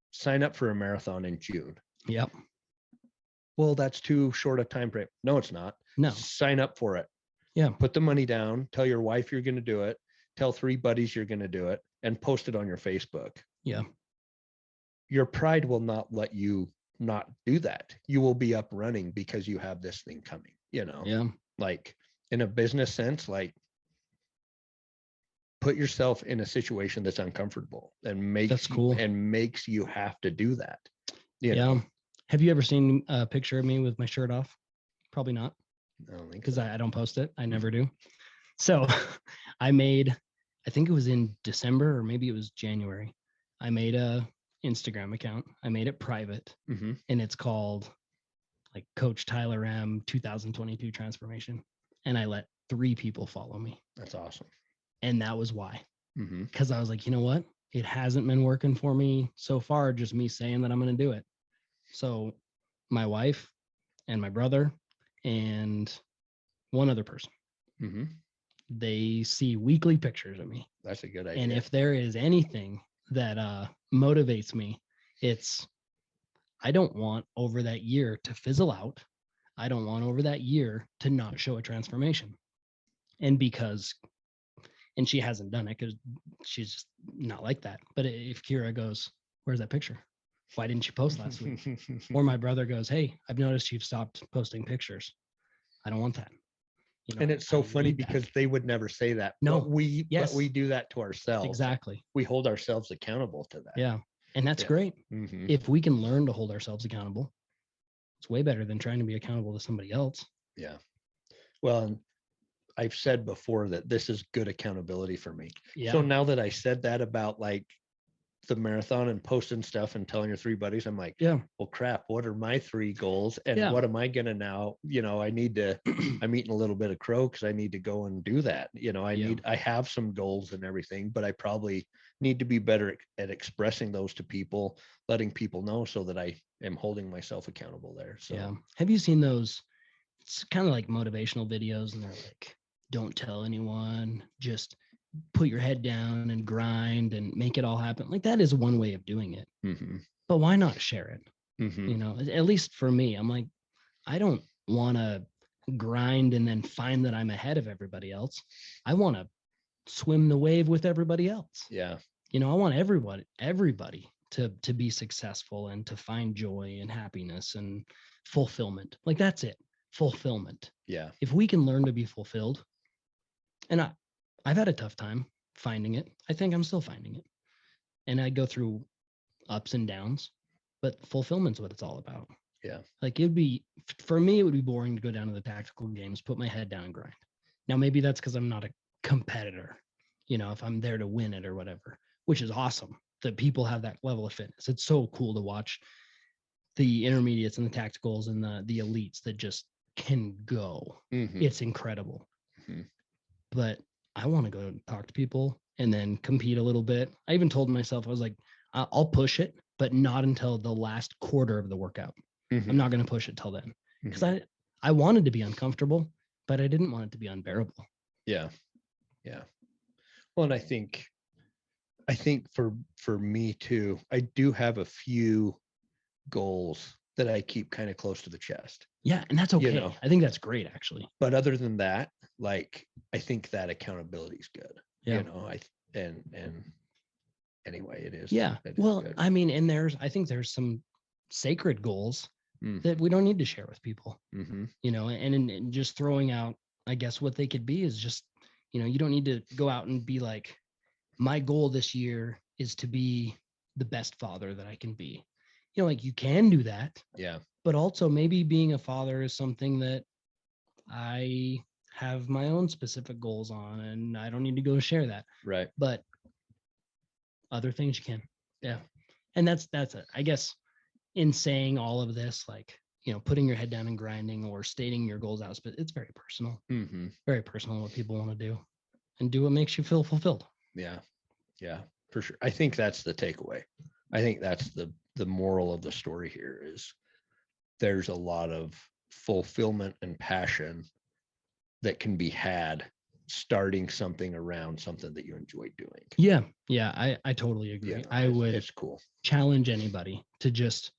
Sign up for a marathon in June. Yep. Well, that's too short a time frame. No, it's not. No. Sign up for it. Yeah. Put the money down. Tell your wife you're going to do it. Tell 3 buddies you're going to do it, and post it on your Facebook. Yeah. Your pride will not let you not do that. You will be up running because you have this thing coming, you know? Yeah. Like in a business sense, like put yourself in a situation that's uncomfortable and makes you have to do that. You know? Have you ever seen a picture of me with my shirt off? Probably not. I don't think because I don't post it. I never do. So I made I think it was in December or maybe it was January. I made a Instagram account. I made it private, Mm-hmm. and it's called like Coach Tyler M 2022 Transformation. And I let 3 people follow me. That's awesome. And that was why. Mm-hmm. Because I was like, you know what? It hasn't been working for me so far, just me saying that I'm going to do it. So my wife and my brother and one other person, Mm-hmm. they see weekly pictures of me. That's a good idea. And if there is anything that motivates me, it's I don't want over that year to fizzle out. I don't want over that year to not show a transformation. And because, and she hasn't done it because she's just not like that. But if Kira goes, where's that picture? Why didn't you post last week? Or my brother goes, hey, I've noticed you've stopped posting pictures. I don't want that. You know, and it's so I funny need that. because they would never say that. No. But we Yes. do that to ourselves. Exactly. We hold ourselves accountable to that. Yeah. And that's Yeah. great. Mm-hmm. If we can learn to hold ourselves accountable, it's way better than trying to be accountable to somebody else. Yeah. Well, and I've said before that this is good accountability for me. Yeah. So now that I said that about like the marathon and posting stuff and telling your 3 buddies, I'm like, Yeah. well, crap, what are my 3 goals? And Yeah. what am I going to now, I'm eating a little bit of crow because I need to go and do that. I have some goals and everything, but I probably need to be better at expressing those to people, letting people know so that I am holding myself accountable there. So yeah. Have you seen those? It's kind of like motivational videos, and they're like, don't tell anyone, just put your head down and grind and make it all happen. Like that is one way of doing it. mm-hmm. But why not share it? Mm-hmm. At least for me, I'm like, I don't want to grind and then find that I'm ahead of everybody else. I want to swim the wave with everybody else. Yeah. I want everybody to be successful and to find joy and happiness and fulfillment. Like that's it. Fulfillment. Yeah. If we can learn to be fulfilled, and I've had a tough time finding it. I think I'm still finding it. And I go through ups and downs, but fulfillment's what it's all about. Yeah. Like for me, it would be boring to go down to the tactical games, put my head down and grind. Now, maybe that's because I'm not a competitor, if I'm there to win it or whatever, which is awesome that people have that level of fitness. It's so cool to watch the intermediates and the tacticals and the elites that just can go. Mm-hmm. It's incredible. Mm-hmm. But I want to go talk to people and then compete a little bit. I even told myself, I was like, I'll push it, but not until the last quarter of the workout. Mm-hmm. I'm not going to push it till then because I wanted to be uncomfortable, but I didn't want it to be unbearable. Yeah. Yeah. Well, and I think for me too, I do have a few goals that I keep kind of close to the chest. Yeah. And that's okay. I think that's great, actually. But other than that, like, I think that accountability is good. Yeah. And anyway, it is. Yeah. Well, good. I mean, and I think there's some sacred goals that we don't need to share with people, mm-hmm. And just throwing out, I guess what they could be is just, you don't need to go out and be like, my goal this year is to be the best father that I can be. Like you can do that. Yeah. But also maybe being a father is something that I have my own specific goals on and I don't need to go share that. Right. But other things you can. Yeah. And that's it. I guess in saying all of this, like, putting your head down and grinding or stating your goals out, but it's very personal. Mm-hmm. Very personal what people want to do and do what makes you feel fulfilled. Yeah. Yeah, for sure. I think that's the takeaway. I think that's the moral of the story here is there's a lot of fulfillment and passion that can be had starting something around something that you enjoy doing. Yeah. Yeah. I totally agree. Yeah, I would it's cool. Challenge anybody to just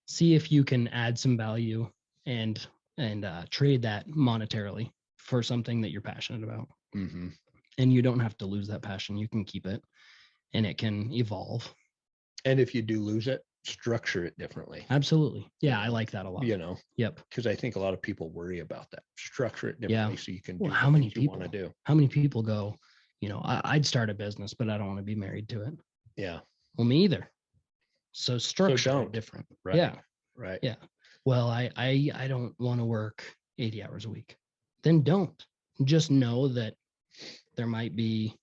see if you can add some value and trade that monetarily for something that you're passionate about. Mm-hmm. And you don't have to lose that passion. You can keep it and it can evolve. And if you do lose it, structure it differently. Absolutely. Yeah, I like that a lot. Yep. Because I think a lot of people worry about that. Structure it differently so you can do how many people want to do. How many people go, I'd start a business, but I don't want to be married to it. Yeah. Well, me either. So structure it different. Right. Yeah. Right. Yeah. Well, I don't want to work 80 hours a week. Then don't. Just know that there might be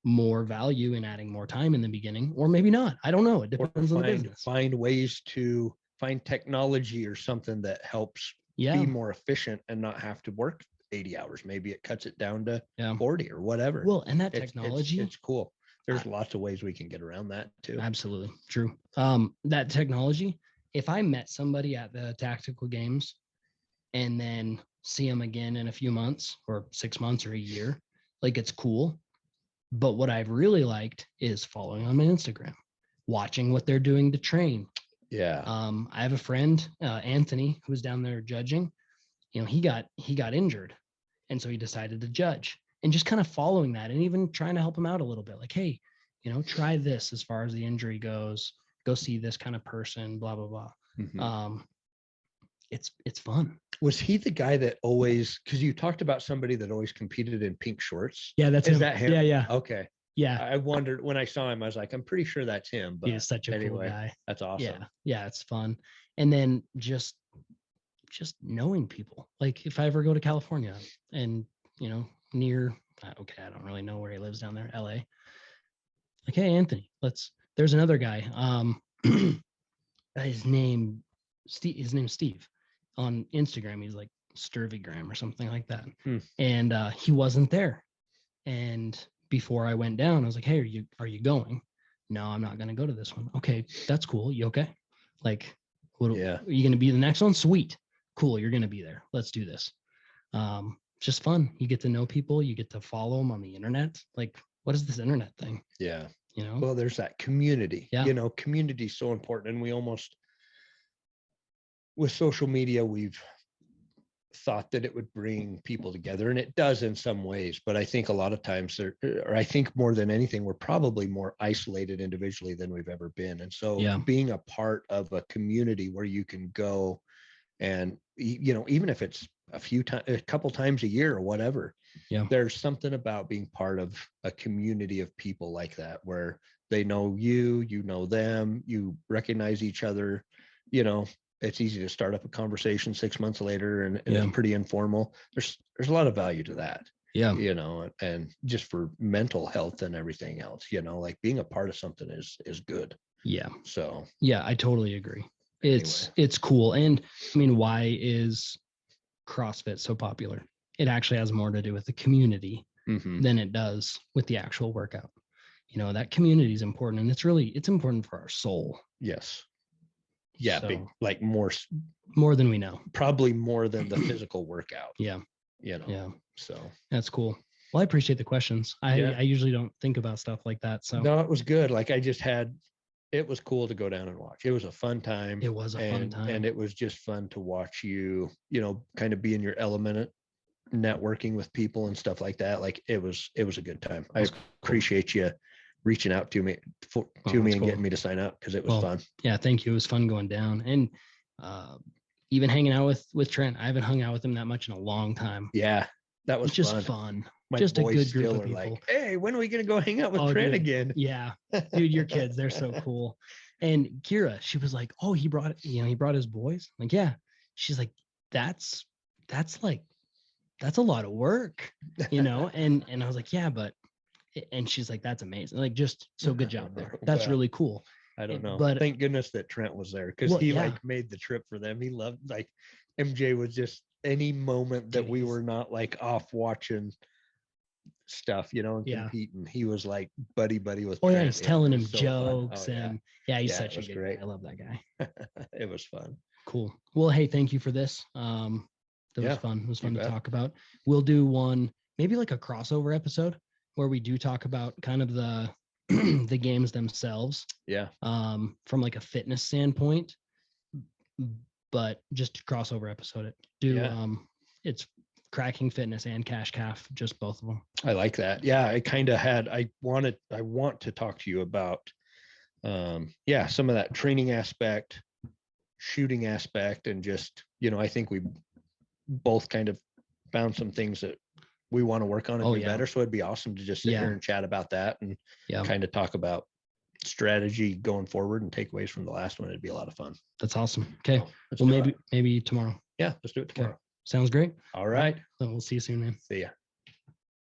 more value in adding more time in the beginning, or maybe not. I don't know. It Or depends on the business. find ways to find technology or something that helps be more efficient and not have to work 80 hours. Maybe it cuts it down to 40 or whatever. Well, and that technology, it's cool. There's lots of ways we can get around that too. Absolutely true. That technology, if I met somebody at the tactical games and then see them again in a few months or 6 months or a year, like it's cool. But what I've really liked is following on my Instagram, watching what they're doing to train. Yeah. I have a friend, Anthony, who was down there judging. You know, he got injured, and so he decided to judge, and just kind of following that, and even trying to help him out a little bit. Like, hey, you know, try this as far as the injury goes. Go see this kind of person. Blah blah blah. Mhm. It's fun. Was he the guy that always? Because you talked about somebody that always competed in pink shorts. Yeah, that's Is him. that him? Yeah. Okay. Yeah. I wondered when I saw him. I was like, I'm pretty sure that's him. But He's such a cool guy. That's awesome. Yeah, it's fun. And then just knowing people. Like if I ever go to California and, you know, near, okay, I don't really know where he lives down there, LA. Like, hey, Anthony, there's another guy. His name's Steve. On Instagram, he's like Sturvigram or something like that. And he wasn't there. And before I went down, I was like, hey, are you going? No, I'm not going to go to this one. Okay, that's cool. You okay? Like, are you going to be the next one? Sweet. Cool. You're going to be there. Let's do this. Just fun. You get to know people. You get to follow them on the internet. Like, what is this internet thing? Yeah. You know? Well, there's that community. Yeah. You know, community is so important. And we almost, with social media, we've thought that it would bring people together, and it does in some ways, but I think a lot of times I think more than anything, we're probably more isolated individually than we've ever been. And so being a part of a community where you can go and, you know, even if it's a couple times a year or whatever, there's something about being part of a community of people like that, where they know you know them, you recognize each other, you know. It's easy to start up a conversation 6 months later, and it's pretty informal. There's a lot of value to that. Yeah. You know, and just for mental health and everything else, you know, like being a part of something is good. Yeah. So yeah, I totally agree. It's cool. And I mean, why is CrossFit so popular? It actually has more to do with the community than it does with the actual workout. You know, that community is important, and it's important for our soul. Yes. Yeah, so, like more than we know. Probably more than the physical workout. Yeah. You know. Yeah. So that's cool. Well, I appreciate the questions. I usually don't think about stuff like that. So no, it was good. Like it was cool to go down and watch. It was a fun time. It was a fun time. And it was just fun to watch you, you know, kind of be in your element, networking with people and stuff like that. Like it was a good time. I appreciate you reaching out to me and getting me to sign up, because it was fun. Yeah, thank you. It was fun going down, and even hanging out with Trent. I haven't hung out with him that much in a long time. Yeah, that was just fun. My just a boys good group of are people. Like, hey, when are we gonna go hang out with Trent again? Yeah, dude, your kids, they're so cool. And Kira, she was like, oh, he brought his boys. I'm like, yeah. She's like, that's a lot of work, you know. And I was like, yeah, but. And she's like, that's amazing. Like, just so good job there. That's really cool. I don't know. But thank goodness that Trent was there, because he like made the trip for them. He loved, like, MJ was just any moment that we were not like off watching stuff, you know, and competing. He was like buddy with Trent. He's telling him jokes and he's such a good guy. I love that guy. It was fun. Cool. Well, hey, thank you for this. That was fun. It was fun to talk about. We'll do one, maybe like a crossover episode, where we do talk about kind of the the games themselves. Yeah. From like a fitness standpoint, but just a crossover episode. It's Cracking Fitness and Cash Calf, just both of them. I like that. Yeah, I want to talk to you about some of that training aspect, shooting aspect, and just, you know, I think we both kind of found some things that we want to work on and be better. So it'd be awesome to just sit here and chat about that, and kind of talk about strategy going forward and takeaways from the last one. It'd be a lot of fun. That's awesome. Okay. Well, maybe tomorrow. Yeah, let's do it tomorrow. Okay. Sounds great. All right. So we'll see you soon, man. See ya.